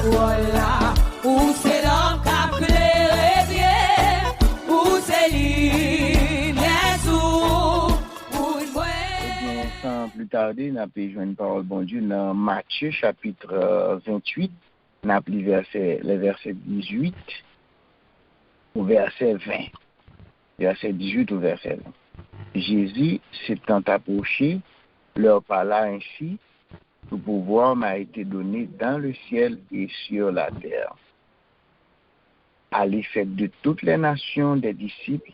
Voilà, où c'est l'homme qui a clairé bien, où c'est lui, bien sous, où il voit. Sans plus tarder, nous avons joué une parole bon Dieu dans Matthieu chapitre 28, nous avons lu les versets 18 au verset 20. Verset 18 au verset 20. Jésus s'étant approché, leur parla ainsi: tout pouvoir m'a été donné dans le ciel et sur la terre. Allez, faites de toutes les nations des disciples,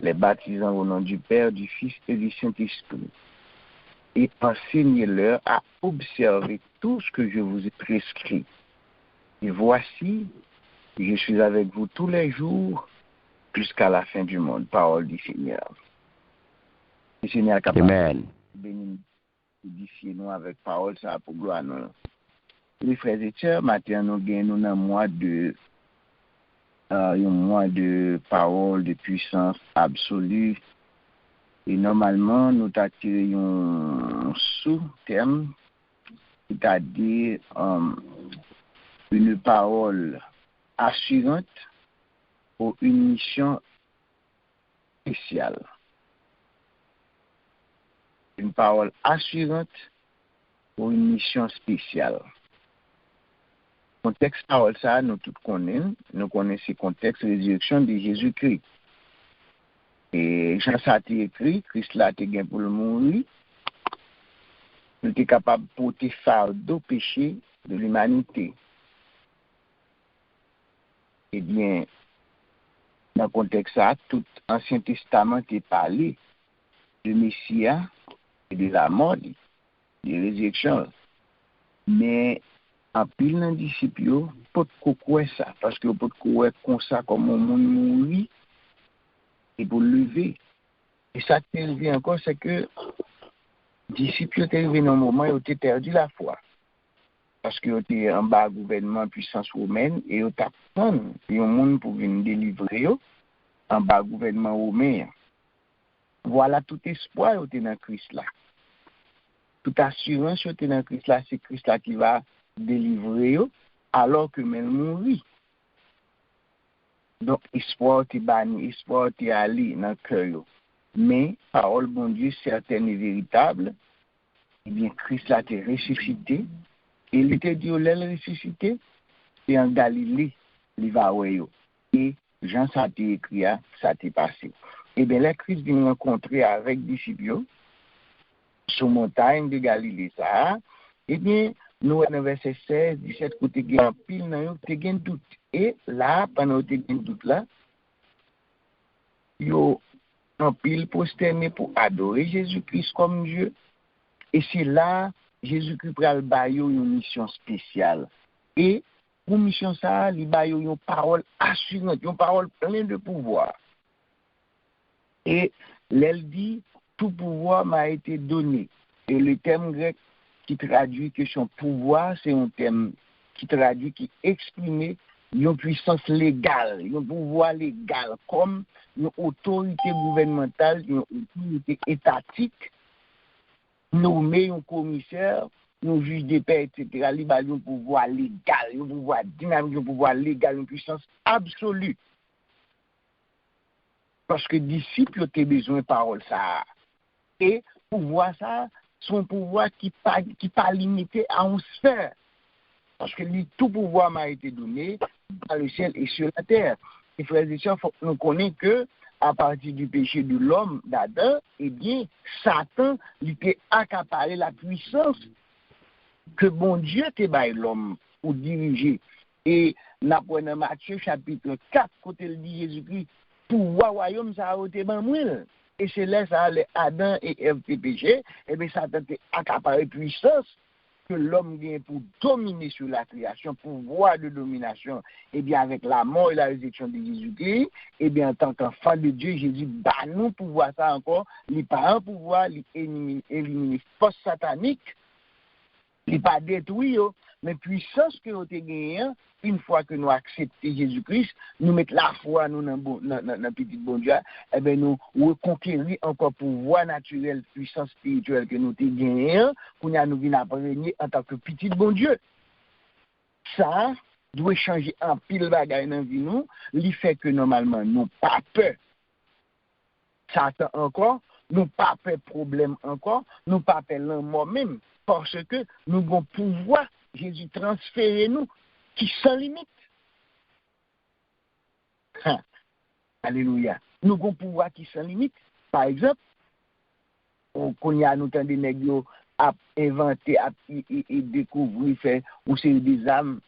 les baptisant au nom du Père, du Fils et du Saint-Esprit, et enseignez-leur à observer tout ce que je vous ai prescrit. Et voici, je suis avec vous tous les jours jusqu'à la fin du monde. Parole du Seigneur. Le Seigneur est capable de bénir nous avec parole, ça pour gloire nous. Les frères et sœurs, maintenant nous gagnons un mois de parole, de puissance absolue. Et normalement, nous t'attirons un sous-thème, c'est-à-dire une parole assurante pour une mission spéciale. Une parole assurante pour une mission spéciale. Contexte parole ça, nous tous connaissons. Nous connaissons le contexte de résurrection de Jésus-Christ. Et Jean ça a écrit, Christ là a gagné pour le mourir. Il était capable de porter fardeau péché de l'humanité. Eh bien, dans le contexte ça, tout l'Ancien Testament est parlé de Messia et de la mort, de la résurrection. Mais en pile dans les disciples, ils ne peuvent pas croire ça, parce qu'ils ne peuvent pas croire comme ça, comme un monde mourit, et pour le lever. Et ça qui est arrivé encore, c'est que les disciples étaient arrivés dans un moment où ils ont perdu la foi. Parce qu'ils étaient en bas gouvernement puissance romaine, et ils ont attendu un monde pour venir délivrer en bas gouvernement romain. Voilà tout espoir était dans Christ là. Toute assurance était dans Christ là, c'est Christ là qui va délivrer alors que même mourir. Donc espoir était banni, espoir était allé dans le cœur. Mais parole bon Dieu certaine et véritable, eh bien Christ là était ressuscité. Et il était dit il est ressuscité, c'est en Galilée, il va voir. Et Jean ça a écrit, ça a passé. Et bien là, Christ vient rencontrer avec des disciples sur la montagne de Galilée. Ça, et bien, nous, dans verset 16, 17, côté il y a un pile, il y a un doute. Et là, pendant que il y a un doute là, il y a un pile prosterné pour adorer Jésus-Christ comme Dieu. Et c'est là, Jésus-Christ prend le baillot une mission spéciale. Et pour mission ça, il a une parole assurante, une parole pleine de pouvoir. Et l'elle dit, tout pouvoir m'a été donné. Et le terme grec qui traduit que son pouvoir, c'est un terme qui traduit, qui exprime une puissance légale, un pouvoir légal, comme une autorité gouvernementale, une autorité étatique, nommer un commissaire, un juge de paix, etc. Il a un pouvoir légal, un pouvoir dynamique, un pouvoir légal, une puissance absolue. Parce que disciples ont besoin de parole ça. Et pouvoir ça, son pouvoir qui pas limité à une sphère. Parce que tout pouvoir m'a été donné dans le ciel et sur la terre. Et frères et sœurs, il faut que nous connaissions que à partir du péché de l'homme d'Adam, eh bien, Satan, il peut accaparer la puissance que bon Dieu te baille l'homme pour diriger. Et nous prenons Matthieu chapitre 4, côté le dit Jésus-Christ, pouvoir royaume ça a été ban moi. Et c'est là ça les Adam et Ève péché, et bien Satan a accaparé puissance que l'homme vient pour dominer sur la création, pouvoir de domination, et bien avec la mort et la résurrection de Jésus-Christ, et bien en tant qu'enfant de Dieu, Jésus bat nous pouvoir ça encore, les parents pouvoir, les éliminer force satanique, Il n'est pas détruit, mais puissance que nous avons gagnée, une fois que nous acceptons Jésus-Christ, nous mettons la foi nous dans le petit bon Dieu, et bien nous reconquérir encore pouvoir naturel, puissance spirituelle que nous avons gagnée, pour nous venir régner en tant que petit bon Dieu. Ça doit changer en pile bagaille dans la vie nous, il fait que normalement nous pas peur. Satan encore, nous pas peur problème encore, nous pas peur la mort même, parce que nous avons pouvoir, Jésus transférer nous, qui sans limite. Alléluia. Nous avons pouvoir qui sans limite. Par exemple, on y a nous tant des nègres à inventer, à découvrir, faire ou c'est des armes,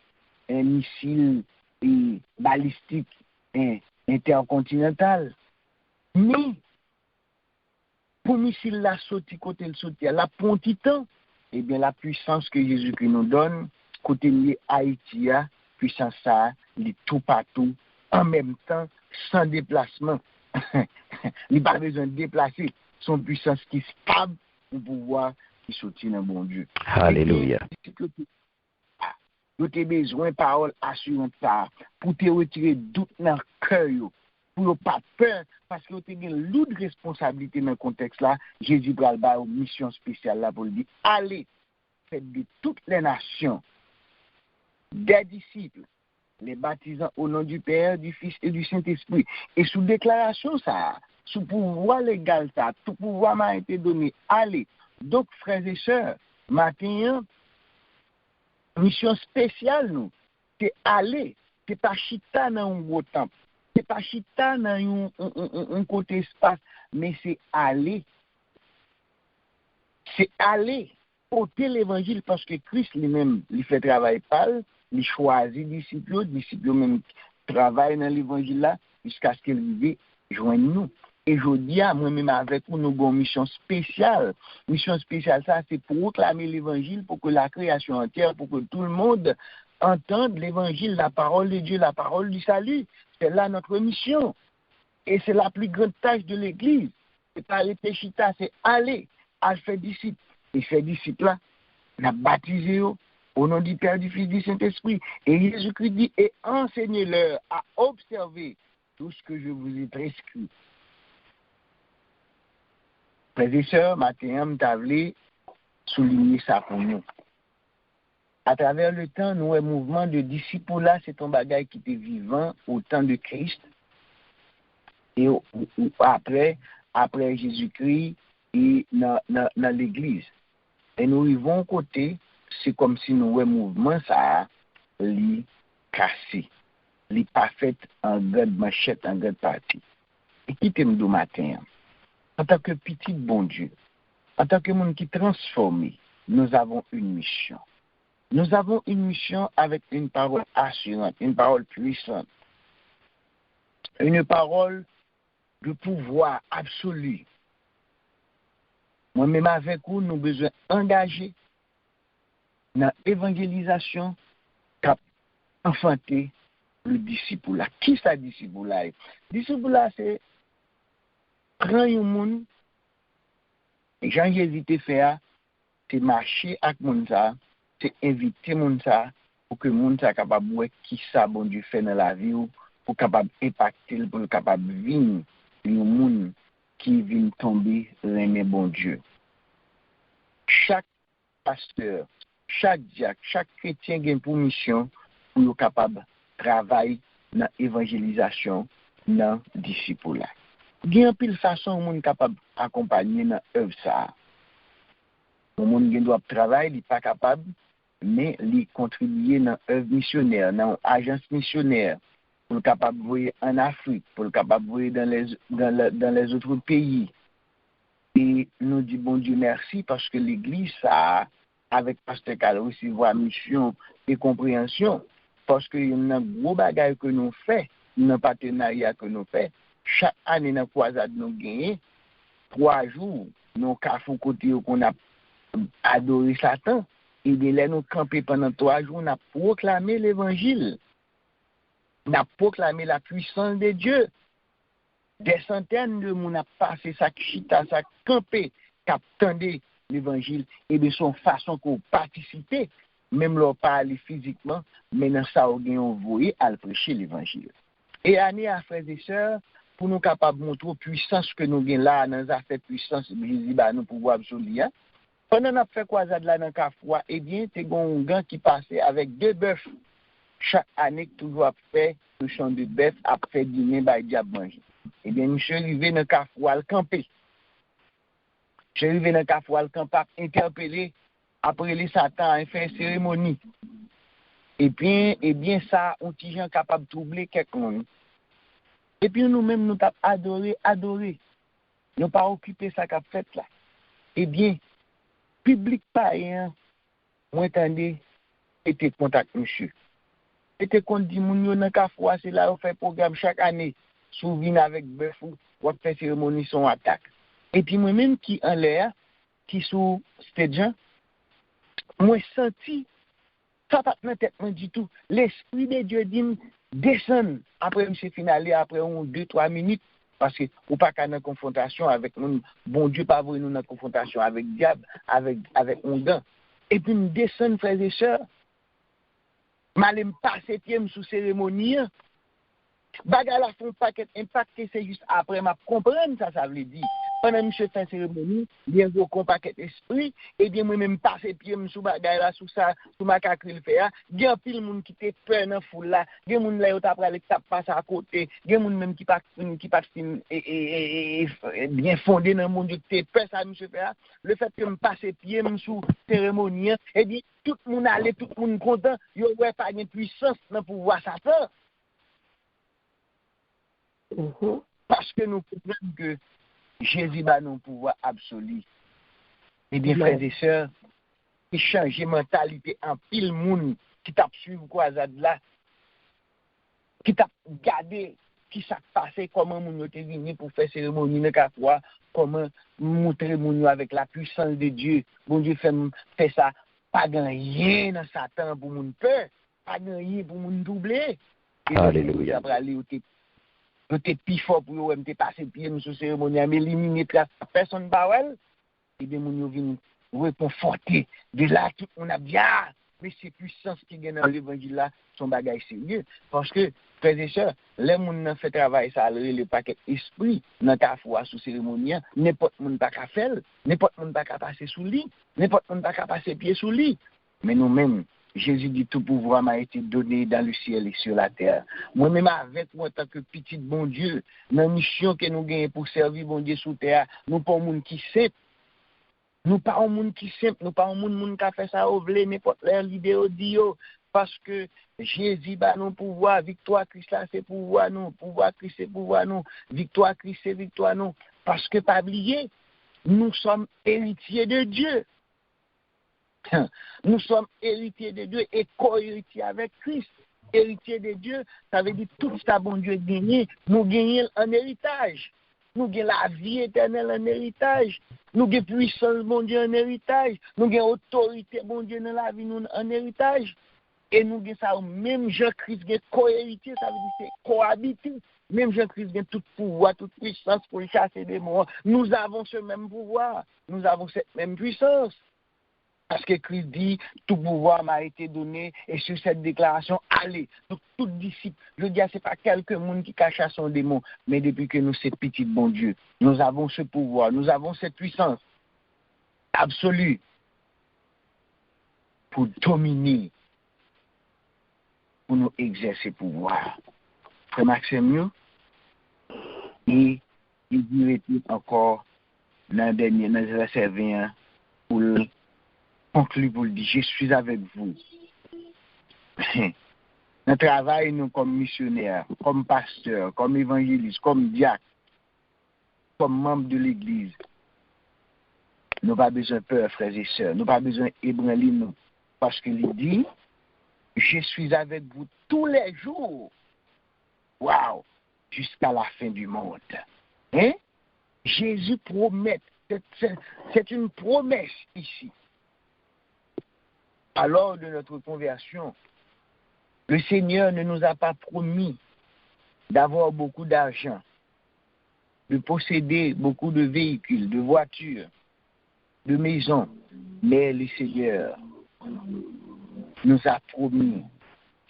un missile et balistique intercontinental. Mais pour missile la sauter côté le sauter, la pontitan, eh bien la puissance que Jésus-Christ nous donne, côté lié Haïti, puissance ça, il est tout partout, en même temps, sans déplacement. Il n'a pas besoin de déplacer son puissance qui est stable pour pouvoir qui sortit dans bon Dieu. Alléluia. Vous avez besoin de paroles assurantes pour te retirer doute dans le cœur, pour ne pas peur, parce que vous avez une lourde responsabilité dans le contexte là. Jésus va avoir une mission spéciale là pour lui dire allez, faites de toutes les nations des disciples, les baptisant au nom du Père, du Fils et du Saint-Esprit. Et sous déclaration, ça, sous pouvoir légal, ça, tout pouvoir m'a été donné. Allez. Donc, frères et sœurs, matin, mission spéciale, nous, c'est aller. C'est pas chita dans un gros temple. C'est pas chita dans un côté espace, mais c'est aller. C'est aller porter l'évangile parce que Christ lui-même, il fait travail pâle. Il choisit disciples même travaillent dans l'évangile là jusqu'à ce qu'il vive joigne nous. Et je dis à moi-même avec nous avons une mission spéciale. Mission spéciale, ça, c'est pour proclamer l'évangile, pour que la création entière, pour que tout le monde entende l'évangile, la parole de Dieu, la parole du salut. C'est là notre mission. Et c'est la plus grande tâche de l'Église. C'est pas les péchitas, c'est aller à faire disciples. Et faire disciples là, on a baptisé au nom du Père, du Fils, du Saint-Esprit. Et Jésus-Christ dit, et enseignez-leur à observer tout ce que je vous ai prescrit. Frères et sœurs, matin, je voulais souligner ça pour nous. À travers le temps, nous, un mouvement de disciples là, c'est un bagage qui était vivant au temps de Christ. Et après Jésus-Christ et dans l'Église. Et nous vivons côté, c'est comme si nous, un mouvement, ça, li cassé, li pas fait en grande manchette, en grande partie. Et qui t'aime du matin, en tant que petit bon Dieu, en tant que monde qui transforme, nous avons une mission. Nous avons une mission avec une parole assurante, une parole puissante, une parole de pouvoir absolu. Moi-même avec vous, nous avons besoin d'engager dans l'évangélisation cap enfanter le disciple là. Qui ça disciple là? Disciple là, c'est prendre un monde, et Jean-Jésus te fait, c'est marcher avec monde ça, c'est inviter monde ça, pour que monde ça capable de voir qui ça bon Dieu fait dans la vie, pour capable impacter, pour capable vivre un monde qui vient tomber l'aimer bon Dieu. Chaque pasteur, chaque diacre, chaque chrétien a pour mission pour être capable de travailler dans l'évangélisation, dans le disciple. Il y a une pile façon où on est capable d'accompagner dans l'œuvre. Le monde qui doit travailler, il n'est pas capable, mais il contribuer dans l'œuvre missionnaire, dans l'agence missionnaire, pour être capable de voir en Afrique, pour être capable de voir dans les autres pays. Et nous disons, bon Dieu, merci, parce que l'Église, ça, avec Pasteur Carl, aussi voit mission et compréhension, parce qu'il y a un gros bagage que nous faisons, un partenariat que nous faisons. Chaque année, dans la croisade, nous gagnons 3 jours, nous avons côté qu'on a adoré Satan, et bien là, nous campons pendant 3 jours, on a proclamé l'évangile, on a proclamé la puissance de Dieu. Des centaines de monde a passé sa chita, sa campé, qui attendait l'évangile, et de son façon qu'on participe, même leur parler physiquement, mais dans ça, on voyé à prêcher l'évangile. Et année à frères et sœurs, pour nous capables de montrer la puissance que nous avons là, dans les affaires de puissance, Jésus va nous pouvoir absolument. Pendant qu'on a fait croisade là dans le Carrefour, eh bien, c'est un gars qui passait avec 2 bœufs. Chaque année, toujours a fait le champ de bœuf, a fait dîner, bah, diable manger. Eh bien, monsieur arrivé dans le Carrefour, à camper. Je suis arrivé dans le Carrefour, à camper, interpellé, après les Satan, il fait une cérémonie. Et puis, eh bien, ça, on est gens capable de troubler quelqu'un. Et puis, nous-mêmes, nous avons adoré. Nous n'avons pas occupé ça qu'a fait là. Eh bien, public païen, moi, attendez, était contact, monsieur. Était compte dit, moun yo nan Carrefour, c'est là, on fait programme chaque année. Souvin avec bœuf, on fait cérémonie, son attaque. Et puis, moi-même, qui en l'air, qui sous stage, moi, senti, ça pas dans tête du tout. L'esprit de Dieu dit, descend. Après, monsieur finale, après 2-3 minutes, parce que ou pas qu'à une confrontation avec nous, bon Dieu pas voulu nous en confrontation avec diable, avec un gant. Et puis nous descendons, frères et sœurs, m'allez me passer pied sous cérémonie. Bagarre la font paquet impacté, c'est juste après m'a comprendre ça veut dire. Pendant monsieur fait cérémonie, bien gros paquet esprit, et bien moi même passer pied sous bagarre là sous ça, sous ma cacril fait, gen pile monde qui te peur dans foule là, gen monde là yo t'a pralé t'a passe à côté, gen monde même qui pas bien fondé dans monde qui te peur ça monsieur fait, le fait que me passer pied sous cérémonie, et bien tout le monde allait, tout le monde content, yo ouais pas de puissance dans pouvoir Satan. Parce que nous comprenons que Jésus a un pouvoir absolu. Eh bien, frères et sœurs, il change de mentalité en pile monde qui t'a suivi croisade là, qui t'a gardé, qui s'est passé, comment moun était venu pour faire cérémonie dans le Carrefour, comment montrer moun avec la puissance de Dieu. Bon Dieu fait ça, pas rien dans Satan pour moun peur, pas rien pour moun doubler. Alléluia. Peut-être plus fort pour eux, me passer pied sous cérémonie, mais éliminer personne pas elle. Et bien moun vient réconforter. De là tout on a bien, mais c'est puissance qui gagne dans l'évangile là, son bagage sérieux parce que frères et sœurs, les moun fait travail ça le paquet esprit dans ta foi sous cérémonie, n'importe moun pas ka faire, n'importe moun pas ka passer sous lit, n'importe moun pas ka passer pied sous lit. Mais nous-mêmes Jésus dit tout pouvoir m'a été donné dans le ciel et sur la terre. Moi-même avec moi en tant que petit bon Dieu, dans la mission que nous gagnons pour servir bon Dieu sur terre, nous pas un monde qui simple. Nous pas un monde qui simple, nous pas un monde qui a fait ça au blé, n'importe l'air l'idée dit parce que Jésus bat nous pouvoir, victoire Christ là c'est pouvoir nous, pouvoir Christ c'est pouvoir nous, victoire Christ c'est victoire nous. Parce que pas oublier, nous sommes héritiers de Dieu. Nous sommes héritiers de Dieu et co-héritiers avec Christ. Héritiers de Dieu, ça veut dire tout ça, bon Dieu, gagné. Nous gagnons un héritage. Nous gagnons la vie éternelle en héritage. Nous gagnons puissance, bon Dieu, en héritage. Nous gagnons autorité, bon Dieu, dans la vie, nous en héritage. Et nous gagnons ça, même Jean-Christ gagne co-héritier, ça veut dire c'est cohabiter. Même Jean-Christ gagne tout pouvoir, toute puissance pour chasser des morts. Nous avons ce même pouvoir. Nous avons cette même puissance. Parce que Christ dit, tout pouvoir m'a été donné, et sur cette déclaration, allez. Donc, tout disciple, je dis, ce n'est pas quelqu'un qui cache son démon, mais depuis que nous sommes petits, bon Dieu, nous avons ce pouvoir, nous avons cette puissance absolue pour dominer, pour nous exercer pouvoir. Frère Maxime, et il dirait encore, l'an dernier, dans le verset 21, pour le conclut pour le dire, je suis avec vous. Nous travaillons comme missionnaires, comme pasteurs, comme évangélistes, comme diacres, comme membres de l'Église. Nous n'avons pas besoin de peur, frères et sœurs. Nous n'avons pas besoin d'ébranler nous. Parce qu'il dit, je suis avec vous tous les jours. Waouh! Jusqu'à la fin du monde. Hein? Jésus promet. C'est une promesse ici. Alors de notre conversion, le Seigneur ne nous a pas promis d'avoir beaucoup d'argent, de posséder beaucoup de véhicules, de voitures. de maison, mais le Seigneur nous a promis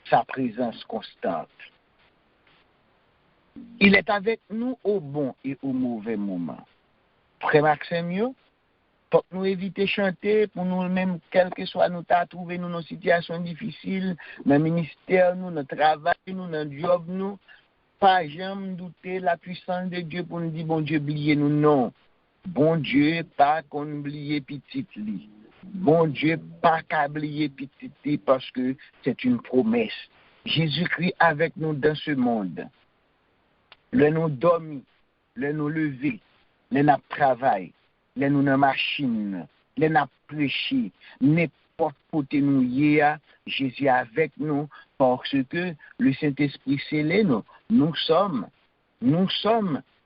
sa présence constante. Il est avec nous au bon et au mauvais moment. Frère Maxime, pour nous éviter de chanter, pour nous-mêmes, quel que soit nous t'a trouvé nous dans une situation difficile, dans le ministère, nous, dans le travail, nous, dans le job, nous, pas jamais douter la puissance de Dieu pour nous dire, bon Dieu, oubliez nous, non. Bon Dieu, pas qu'on oublie petit li. Bon Dieu, pas qu'oublier petit li parce que c'est une promesse. Jésus-Christ avec nous dans ce monde. Le nous dormi, le nous lever, le nous travail, le nous dans machine, le nous prêcher, n'importe côté nous y a, Jésus avec nous parce que le Saint-Esprit scellé nous. Nous sommes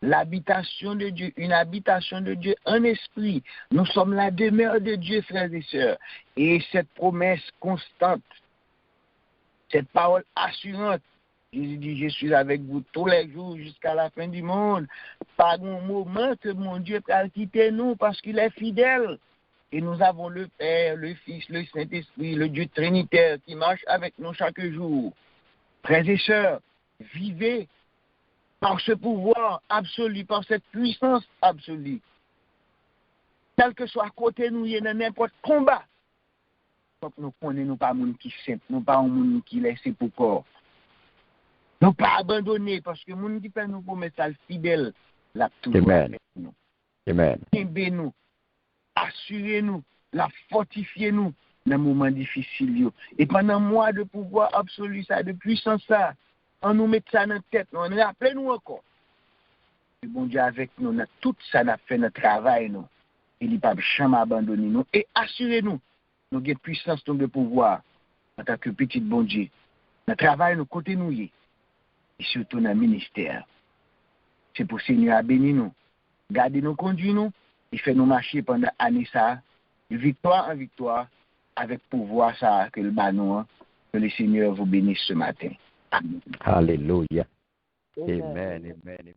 l'habitation de Dieu, une habitation de Dieu en esprit. Nous sommes la demeure de Dieu, frères et sœurs. Et cette promesse constante, cette parole assurante, Jésus dit, je suis avec vous tous les jours jusqu'à la fin du monde. Pas un moment que mon Dieu peut quitter nous parce qu'il est fidèle. Et nous avons le Père, le Fils, le Saint-Esprit, le Dieu Trinitaire qui marche avec nous chaque jour. Frères et sœurs, vivez par ce pouvoir absolu, par cette puissance absolue. Quel que soit côté nous, il y a n'importe combat. Donc nous connaissons pas monde qui simple, nous pas un monde qui laisse pour corps. Nous pas abandonner parce que monde qui fait nous promettre ça fidèle, la toujours avec nous. Amen. Nous, assurez-nous, la fortifiez-nous dans les moments difficiles. Et pendant mois de pouvoir absolu, ça, de puissance, ça, on nous met ça dans la tête, on rappelle-nous encore. Le bon Dieu avec nous, dans tout ça, on a fait notre travail, nous. Il n'est pas jamais abandonné nous. Et assurez-nous, nous avons puissance, nous de pouvoir, en tant que petit bon Dieu. Notre travail, nous côté nous, et surtout dans le ministère. C'est pour le Seigneur à bénir nous, garder nous, conduire nous, et faire nous marcher pendant l'année ça, de victoire en victoire, avec pouvoir ça que le banon, que le Seigneur vous bénisse ce matin. Amen. Alléluia. Amen. Amen.